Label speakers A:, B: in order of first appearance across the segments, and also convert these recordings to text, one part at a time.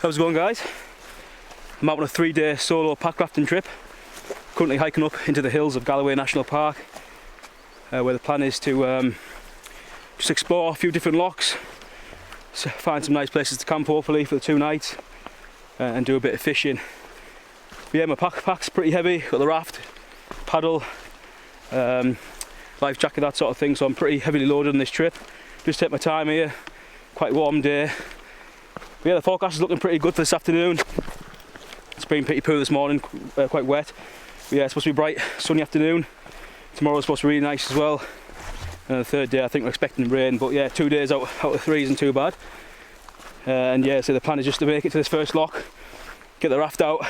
A: How's it going, guys? I'm out on a 3-day solo packrafting trip. Currently hiking up into the hills of Galloway National Park, where the plan is to just explore a few different lochs, so find some nice places to camp hopefully for the 2 nights, and do a bit of fishing. But yeah, my pack's pretty heavy. Got the raft, paddle, life jacket, that sort of thing, so I'm pretty heavily loaded on this trip. Just take my time here, quite warm day. But yeah, the forecast is looking pretty good for this afternoon. It's been pretty poor this morning, quite wet. But yeah, it's supposed to be bright, sunny afternoon. Tomorrow's supposed to be really nice as well. And the 3rd day I think we're expecting rain, but yeah, 2 days out of 3 isn't too bad. And yeah, so the plan is just to make it to this first loch, get the raft out,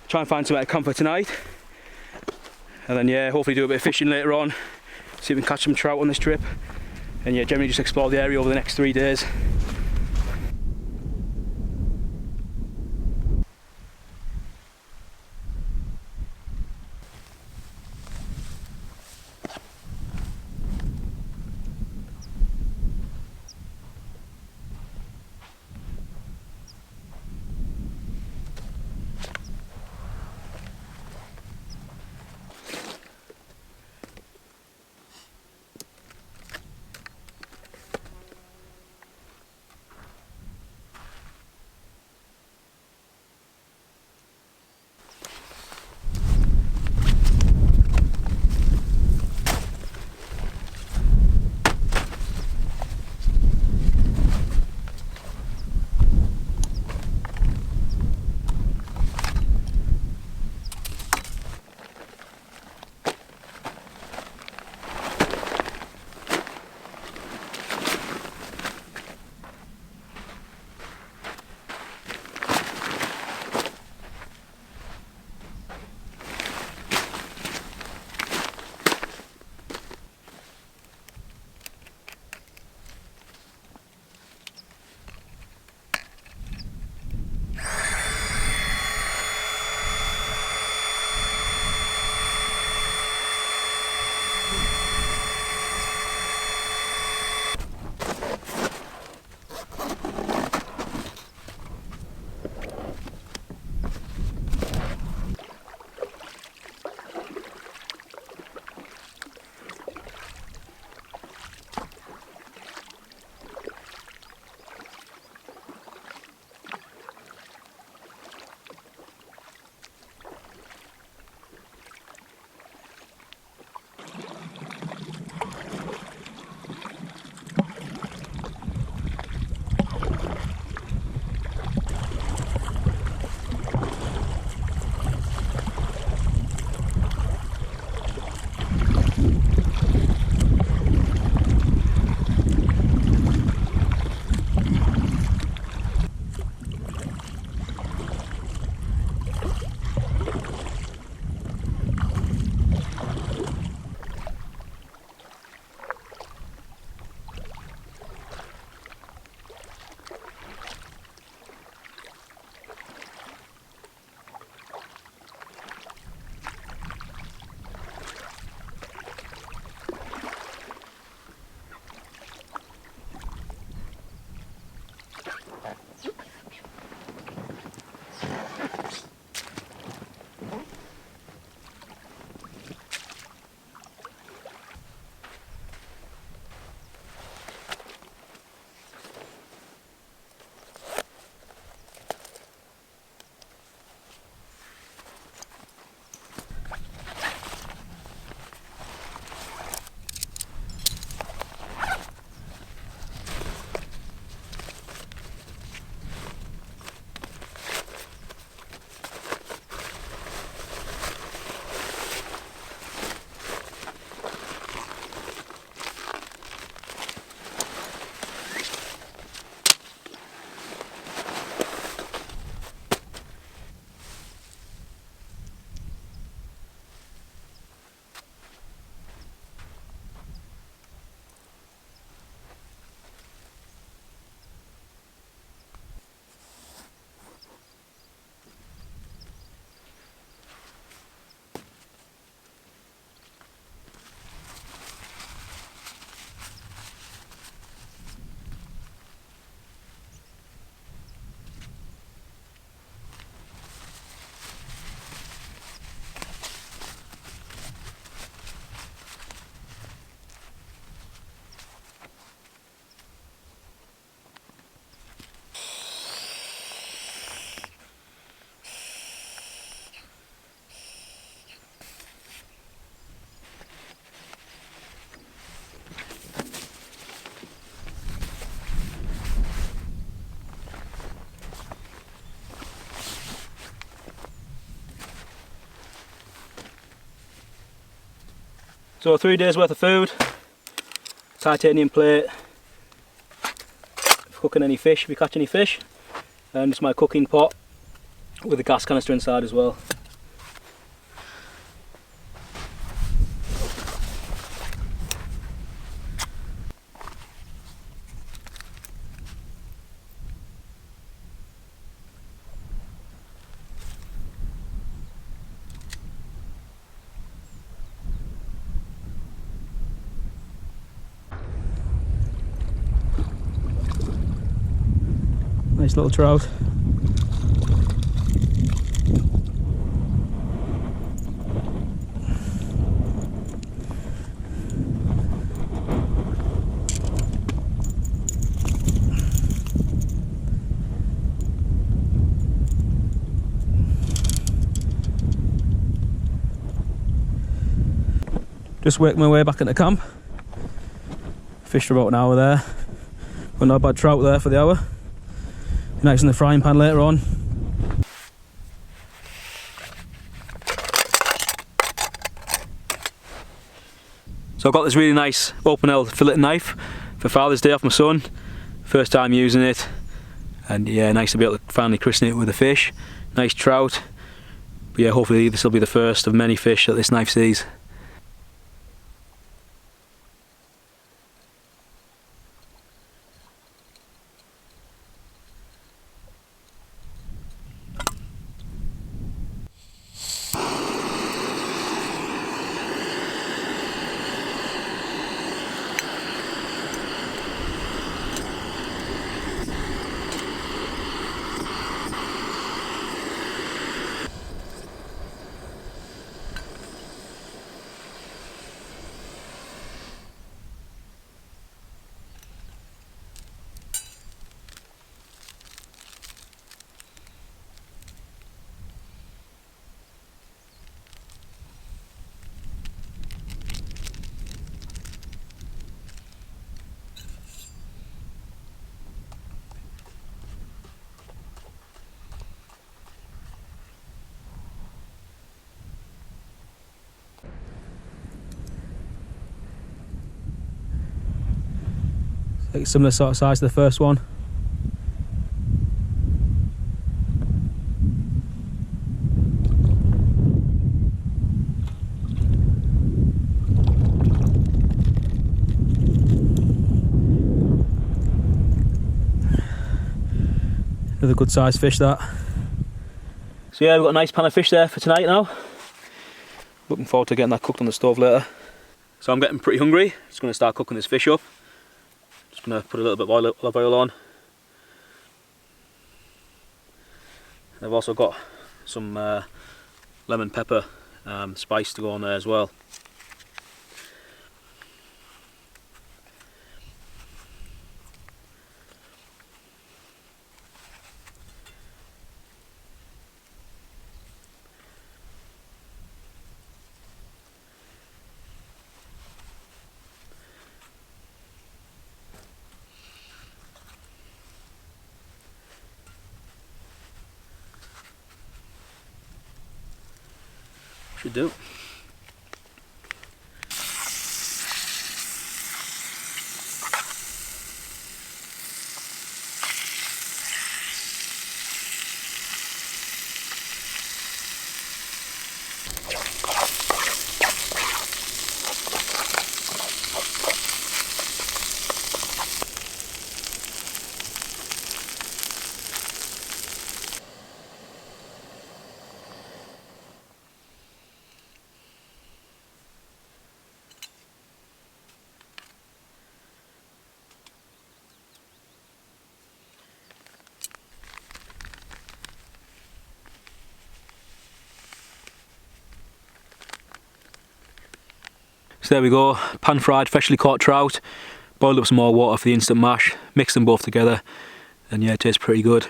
A: try and find somewhere to camp for tonight. And then yeah, hopefully do a bit of fishing later on, see if we can catch some trout on this trip. And yeah, generally just explore the area over the next 3 days. So 3 days worth of food, titanium plate for cooking any fish if we catch any fish, and just my cooking pot with a gas canister inside as well. Nice little trout. Just worked my way back into camp. Fished for about an hour there. But not a bad trout there for the hour. Nice in the frying pan later on. So I've got this really nice open L fillet knife for Father's Day off my son. First time using it, and yeah, nice to be able to finally christen it with a fish. Nice trout. But yeah, hopefully this will be the first of many fish that this knife sees. Like similar sort of size to the first one. Another good sized fish that. So yeah, we've got a nice pan of fish there for tonight now. Looking forward to getting that cooked on the stove later. So I'm getting pretty hungry. Just going to start cooking this fish up. Just going to put a little bit of olive oil on. I've also got some lemon pepper spice to go on there as well. Should do. So there we go, pan fried freshly caught trout, boiled up some more water for the instant mash, mixed them both together, and yeah, it tastes pretty good.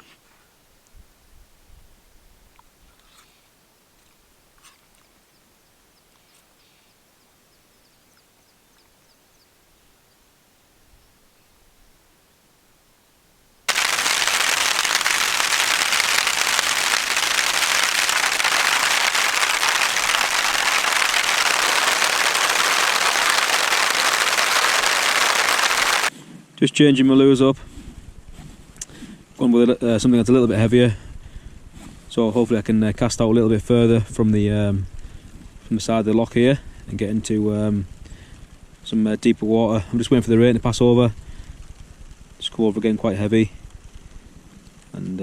A: Just changing my lures up. Going with something that's a little bit heavier, so hopefully I can cast out a little bit further from the side of the loch here and get into some deeper water. I'm just waiting for the rain to pass over. Just go over again quite heavy, and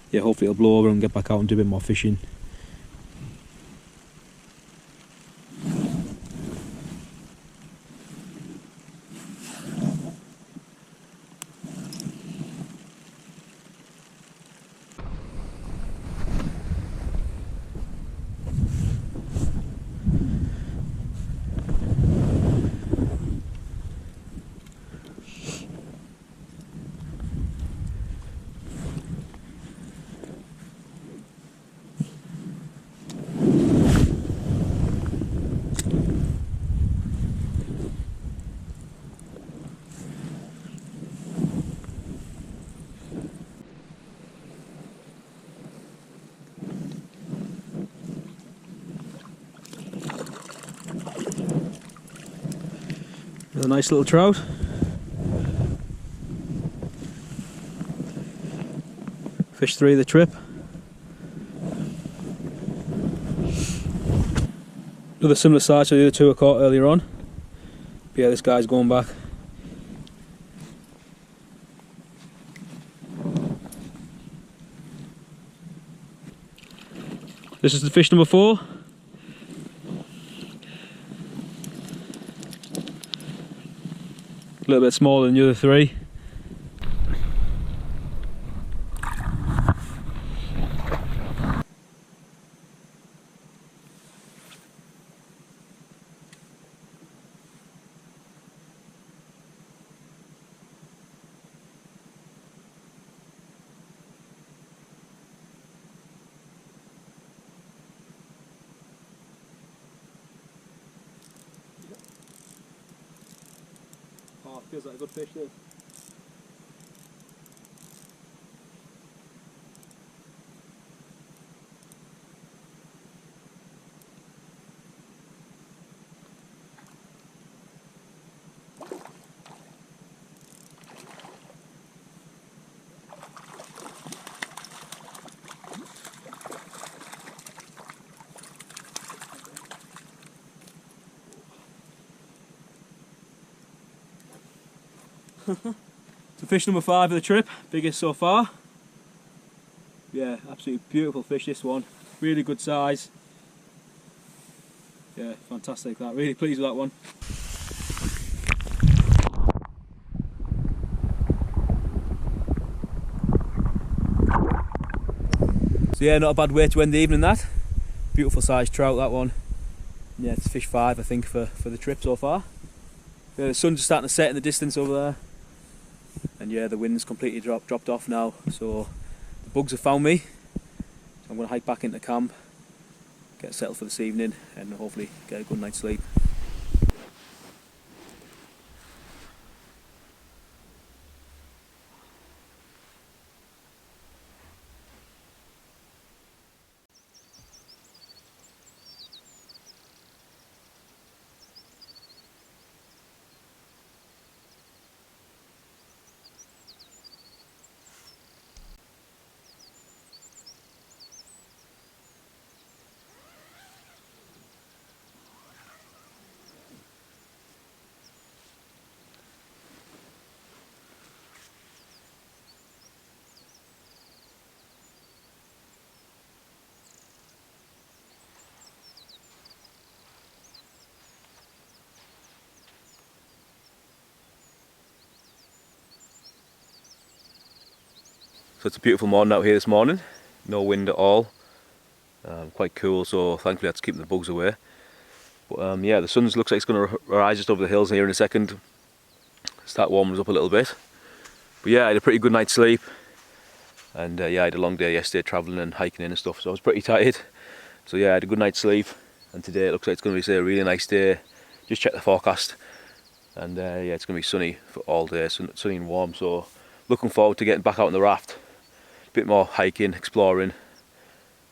A: yeah, hopefully it'll blow over and get back out and do a bit more fishing. A nice little trout. Fish 3 of the trip. Another similar size to the other two I caught earlier on. But yeah, this guy's going back. This is the fish number 4. A little bit smaller than the other 3. Oh, feels like a good fish there. So fish number 5 of the trip, biggest so far. Yeah, absolutely beautiful fish this one, really good size. Yeah, fantastic that, really pleased with that one. So yeah, not a bad way to end the evening that. Beautiful sized trout that one. Yeah, it's fish 5 I think for the trip so far. Yeah, the sun's just starting to set in the distance over there. And yeah, the wind's completely dropped off now, so the bugs have found me. So I'm going to hike back into camp, get settled for this evening, and hopefully get a good night's sleep. So it's a beautiful morning out here this morning, no wind at all, quite cool, so thankfully that's keeping the bugs away. But yeah, the sun looks like it's going to rise just over the hills here in a second, start warming us up a little bit. But yeah, I had a pretty good night's sleep, and yeah, I had a long day yesterday travelling and hiking in and stuff, so I was pretty tired. So yeah, I had a good night's sleep, and today it looks like it's going to be a really nice day. Just checked the forecast, and yeah, it's going to be sunny for all day, sunny and warm, so looking forward to getting back out on the raft. A bit more hiking, exploring,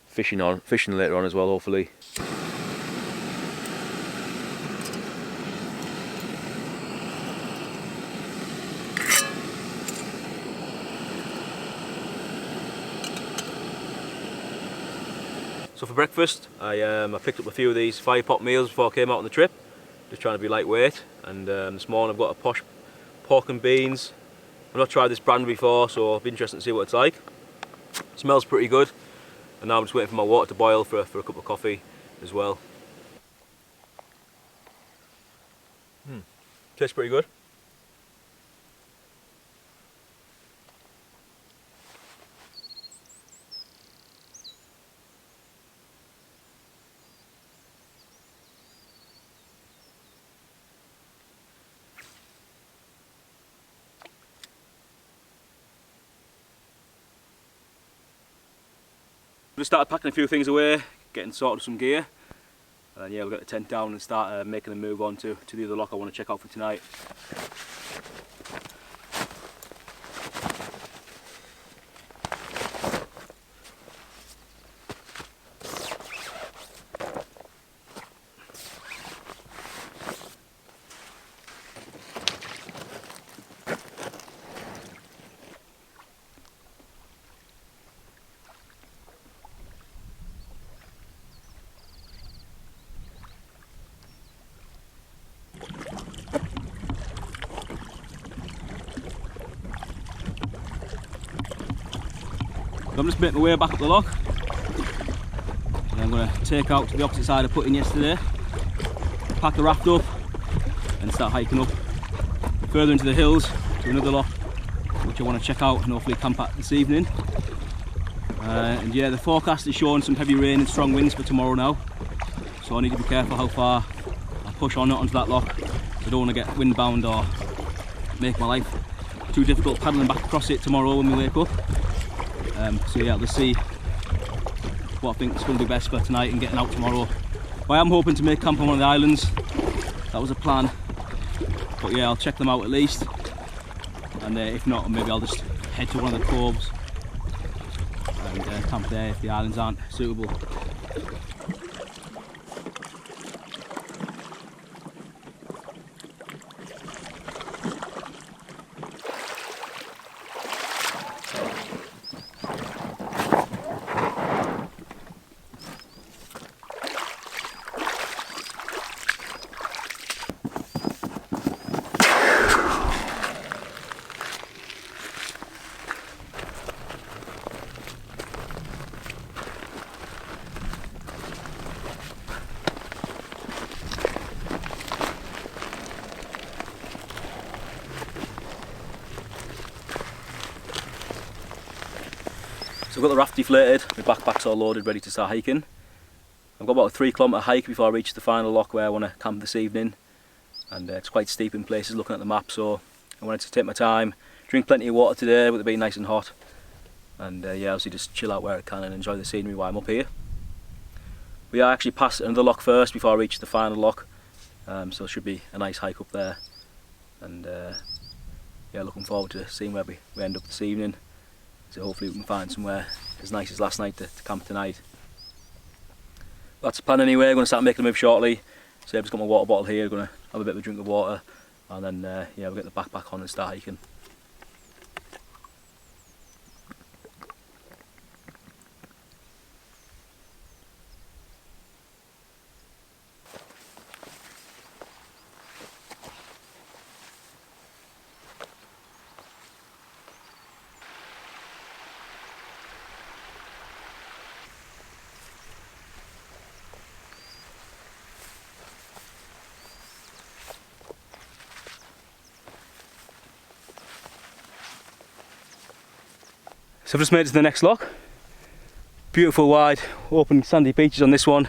A: fishing later on as well, hopefully. So for breakfast, I picked up a few of these fire pot meals before I came out on the trip, just trying to be lightweight. And this morning I've got a posh pork and beans. I've not tried this brand before, so I'll be interested to see what it's like. It smells pretty good. And now I'm just waiting for my water to boil for a cup of coffee as well. Tastes pretty good. We started packing a few things away, getting sorted some gear, and then, yeah, we'll get the tent down and start making a move on to the other loch I want to check out for tonight. I'm just making my way back up the loch, and I'm going to take out to the opposite side I put in yesterday, pack the raft up and start hiking up further into the hills to another loch which I want to check out and hopefully camp at this evening. And yeah, the forecast is showing some heavy rain and strong winds for tomorrow now, so I need to be careful how far I push on onto that loch. I don't want to get windbound or make my life too difficult paddling back across it tomorrow when we wake up. So yeah, let's see what I think is going to be best for tonight and getting out tomorrow. But I am hoping to make camp on one of the islands. That was a plan. But yeah, I'll check them out at least. And if not, maybe I'll just head to one of the coves and camp there if the islands aren't suitable. So I've got the raft deflated, my backpack's all loaded, ready to start hiking. I've got about a 3 kilometre hike before I reach the final loch where I want to camp this evening. And it's quite steep in places looking at the map, so I wanted to take my time, drink plenty of water today with it being nice and hot. And yeah, obviously just chill out where I can and enjoy the scenery while I'm up here. We are actually past another loch first before I reach the final loch, so it should be a nice hike up there. And yeah, looking forward to seeing where we end up this evening. So hopefully we can find somewhere as nice as last night to camp tonight. That's the plan anyway. I'm going to start making a move shortly. So I've just got my water bottle here, going to have a bit of a drink of water, and then yeah, we'll get the backpack on and start hiking. So I've just made it to the next loch. Beautiful wide open sandy beaches on this one.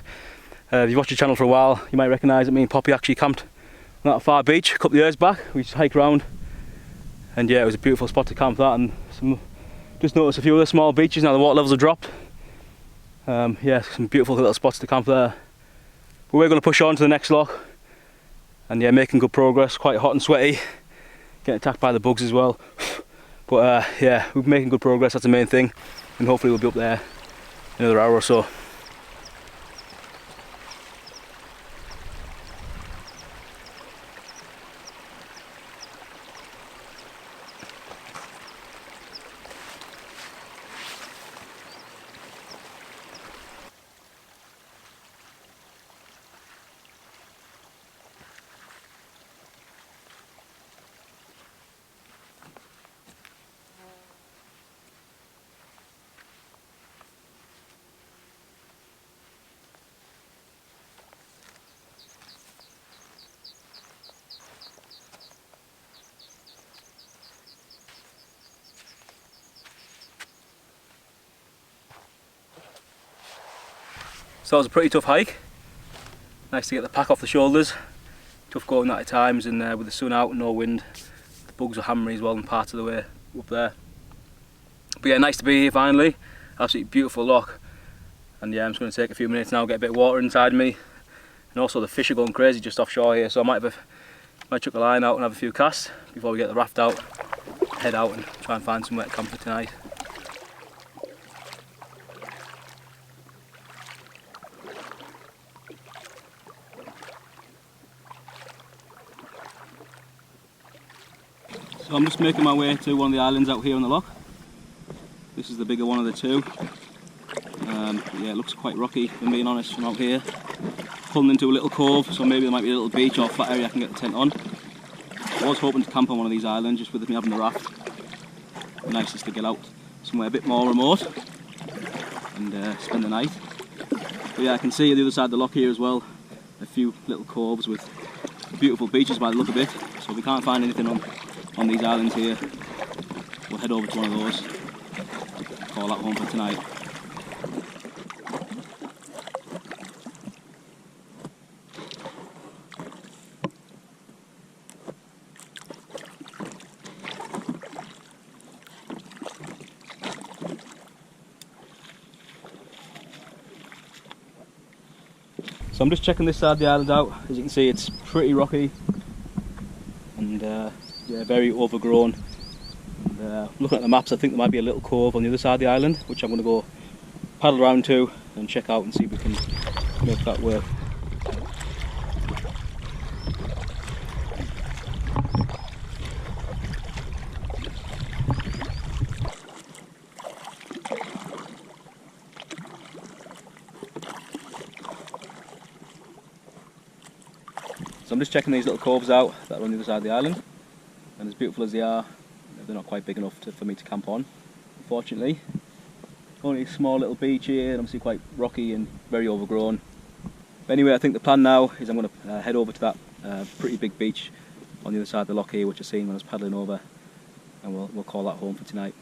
A: If you've watched the channel for a while, you might recognise that me and Poppy actually camped on that far beach a couple of years back. We just hiked around, and yeah, it was a beautiful spot to camp that. And just noticed a few other small beaches now the water levels have dropped. Yeah, some beautiful little spots to camp there. But we're going to push on to the next loch, and yeah, making good progress. Quite hot and sweaty, getting attacked by the bugs as well. But yeah, we're making good progress, that's the main thing, and hopefully we'll be up there in another hour or so. So it was a pretty tough hike. Nice to get the pack off the shoulders. Tough going that at times, and with the sun out and no wind, the bugs were hammering as well in parts of the way up there. But yeah, nice to be here finally. Absolutely beautiful loch. And yeah, I'm just going to take a few minutes now, get a bit of water inside me. And also the fish are going crazy just offshore here, so I might chuck a line out and have a few casts before we get the raft out, head out and try and find somewhere to camp for tonight. So I'm just making my way to one of the islands out here on the loch. This is the bigger one of the two. Yeah, it looks quite rocky, if I'm being honest, from out here. Pulling into a little cove, so maybe there might be a little beach or flat area I can get the tent on. I was hoping to camp on one of these islands just with me having the raft. Nice just to get out somewhere a bit more remote and spend the night. But yeah, I can see the other side of the loch here as well, a few little coves with beautiful beaches by the look of it. So if we can't find anything on these islands here, we'll head over to one of those, call that home for tonight. So I'm just checking this side of the island out. As you can see, it's pretty rocky and yeah, very overgrown. And, looking at the maps, I think there might be a little cove on the other side of the island, which I'm going to go paddle around to and check out and see if we can make that work. So I'm just checking these little coves out that are on the other side of the island, and as beautiful as they are, they're not quite big enough for me to camp on, unfortunately. Only a small little beach here, and obviously quite rocky and very overgrown. But anyway, I think the plan now is I'm going to head over to that pretty big beach on the other side of the loch here, which I seen when I was paddling over, and we'll call that home for tonight.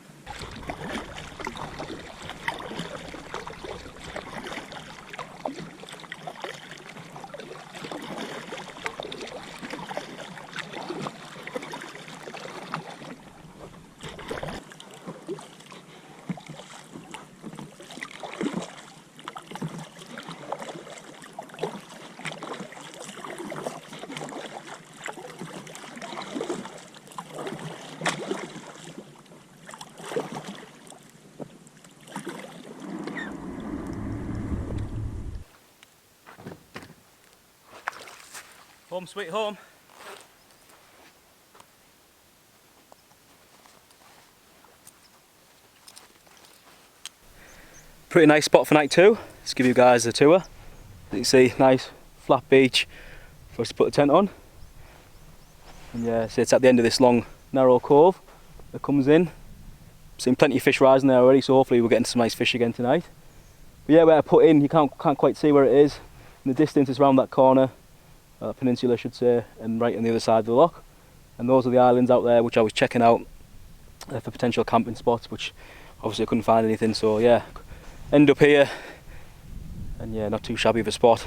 A: Home sweet home. Pretty nice spot for night two. Let's give you guys a tour. As you can see, nice flat beach for us to put the tent on. And yeah, so it's at the end of this long narrow cove that comes in. Seen plenty of fish rising there already, so hopefully we'll get into some nice fish again tonight. But yeah, where I put in, you can't quite see where it is. In the distance it's around that corner. Peninsula I should say, and right on the other side of the loch, and those are the islands out there which I was checking out for potential camping spots, which obviously I couldn't find anything, so yeah, end up here, and yeah, not too shabby of a spot.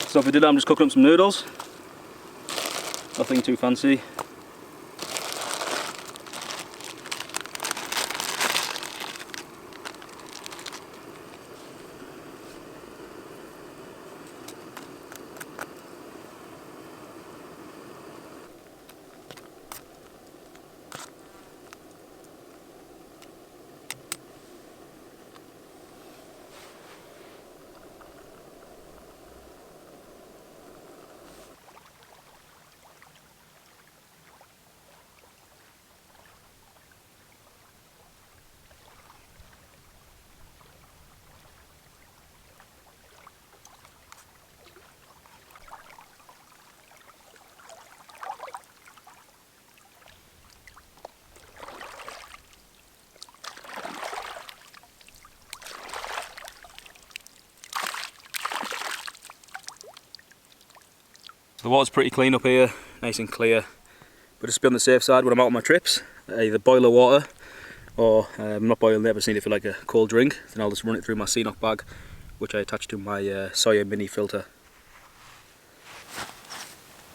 A: So for dinner I'm just cooking up some noodles, nothing too fancy. The water's pretty clean up here, nice and clear, but just be on the safe side when I'm out on my trips. Either boil the water, or I'm not boiling it, but need it for like a cold drink, then I'll just run it through my Seanock bag, which I attach to my Sawyer mini filter.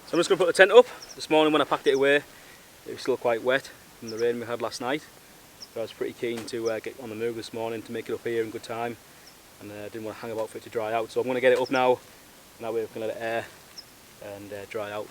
A: So I'm just going to put the tent up. This morning when I packed it away, it was still quite wet from the rain we had last night, but I was pretty keen to get on the move this morning to make it up here in good time, and I didn't want to hang about for it to dry out, so I'm going to get it up now, and that way we can let it air and dry out.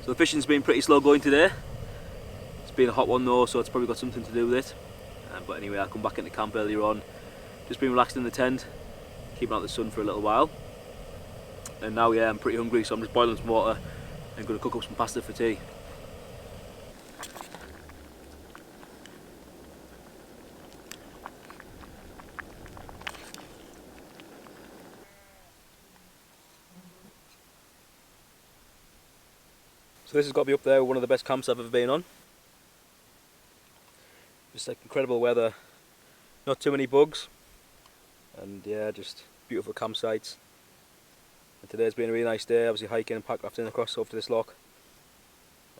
A: So the fishing's been pretty slow going today. It's been a hot one though, so it's probably got something to do with it. But anyway, I'll come back into camp earlier on. Just been relaxed in the tent, keeping out the sun for a little while. And now, yeah, I'm pretty hungry, so I'm just boiling some water and going to cook up some pasta for tea. So this has got to be up there, one of the best camps I've ever been on. Just like incredible weather, not too many bugs, and yeah, just beautiful campsites. And today's been a really nice day, obviously hiking and pack rafting across over to this loch.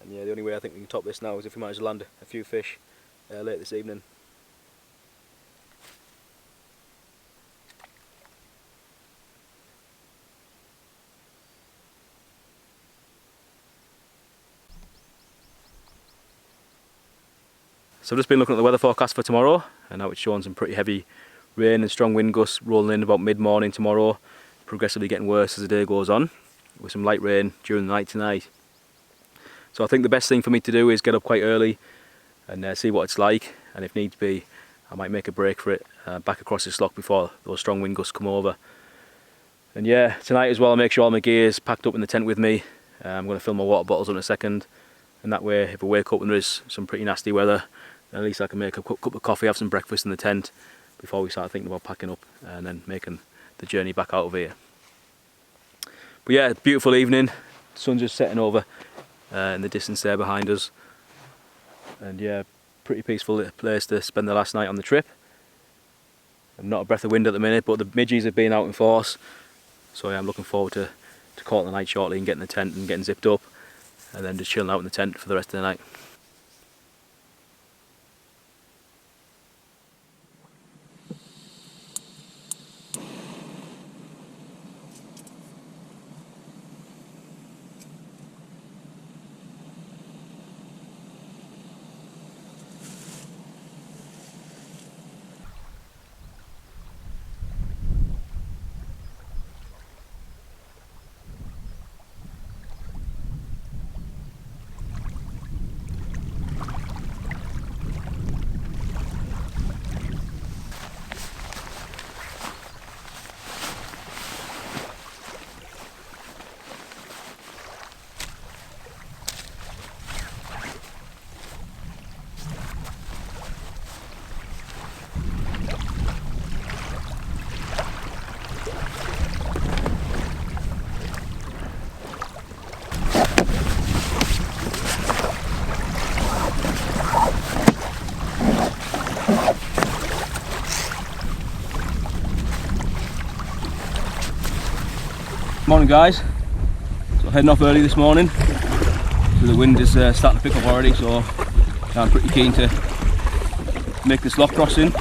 A: And yeah, the only way I think we can top this now is if we manage to land a few fish late this evening. So I've just been looking at the weather forecast for tomorrow, and now it's showing some pretty heavy rain and strong wind gusts rolling in about mid-morning tomorrow, progressively getting worse as the day goes on, with some light rain during the night tonight. So I think the best thing for me to do is get up quite early and see what it's like, and if needs be I might make a break for it back across this loch before those strong wind gusts come over. And yeah, tonight as well I'll make sure all my gear is packed up in the tent with me. I'm going to fill my water bottles in a second, and that way if I wake up and there is some pretty nasty weather, at least I can make a cup of coffee, have some breakfast in the tent before we start thinking about packing up and then making the journey back out of here. But yeah, beautiful evening, the sun's just setting over in the distance there behind us, and yeah, pretty peaceful place to spend the last night on the trip. And not a breath of wind at the minute, but the midges have been out in force, so yeah, I'm looking forward to calling the night shortly and getting the tent and getting zipped up, and then just chilling out in the tent for the rest of the night. Morning guys. So heading off early this morning, so the wind is starting to pick up already, so I'm pretty keen to make this loch crossing.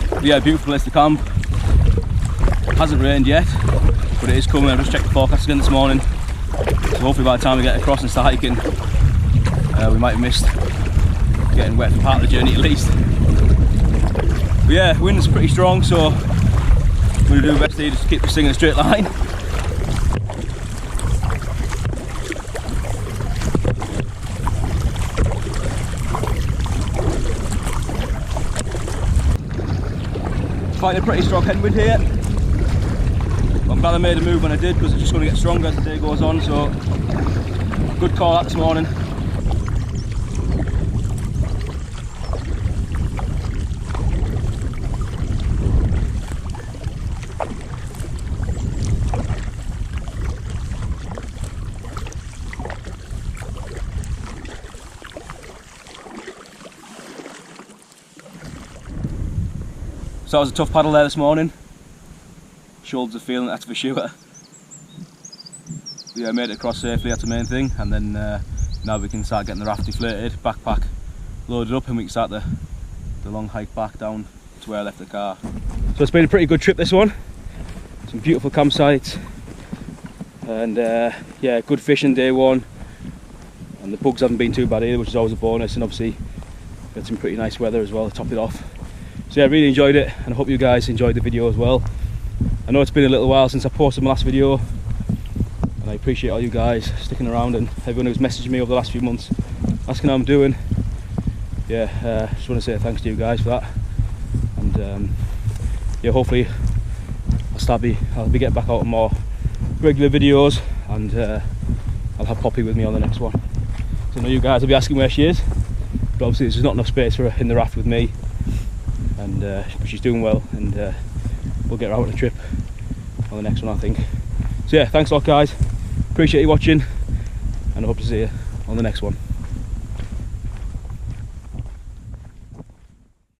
A: But yeah, beautiful place to camp. It hasn't rained yet, but it is coming. I just checked the forecast again this morning, so hopefully by the time we get across and start hiking, we might have missed getting wet for part of the journey at least. But yeah, wind is pretty strong, so I'm going to do my best here just to keep this thing in a straight line. Fighting a pretty strong headwind here. I'm glad I made a move when I did, because it's just going to get stronger as the day goes on, so good call out this morning. So that was a tough paddle there this morning. Shoulders are feeling it, that's for sure. But yeah, I made it across safely, that's the main thing. And then now we can start getting the raft deflated, backpack loaded up, and we can start the long hike back down to where I left the car. So it's been a pretty good trip, this one. Some beautiful campsites. And yeah, good fishing day one. And the bugs haven't been too bad either, which is always a bonus. And obviously, we had some pretty nice weather as well to top it off. So yeah, I really enjoyed it, and I hope you guys enjoyed the video as well. I know it's been a little while since I posted my last video, and I appreciate all you guys sticking around and everyone who's messaged me over the last few months asking how I'm doing. Yeah, just want to say thanks to you guys for that. And yeah, hopefully I'll be getting back out on more regular videos, and I'll have Poppy with me on the next one. So I know you guys will be asking where she is, but obviously there's just not enough space for her in the raft with me. And but she's doing well, and we'll get her out on a trip on the next one, I think. So yeah, thanks a lot guys, appreciate you watching, and I hope to see you on the next one.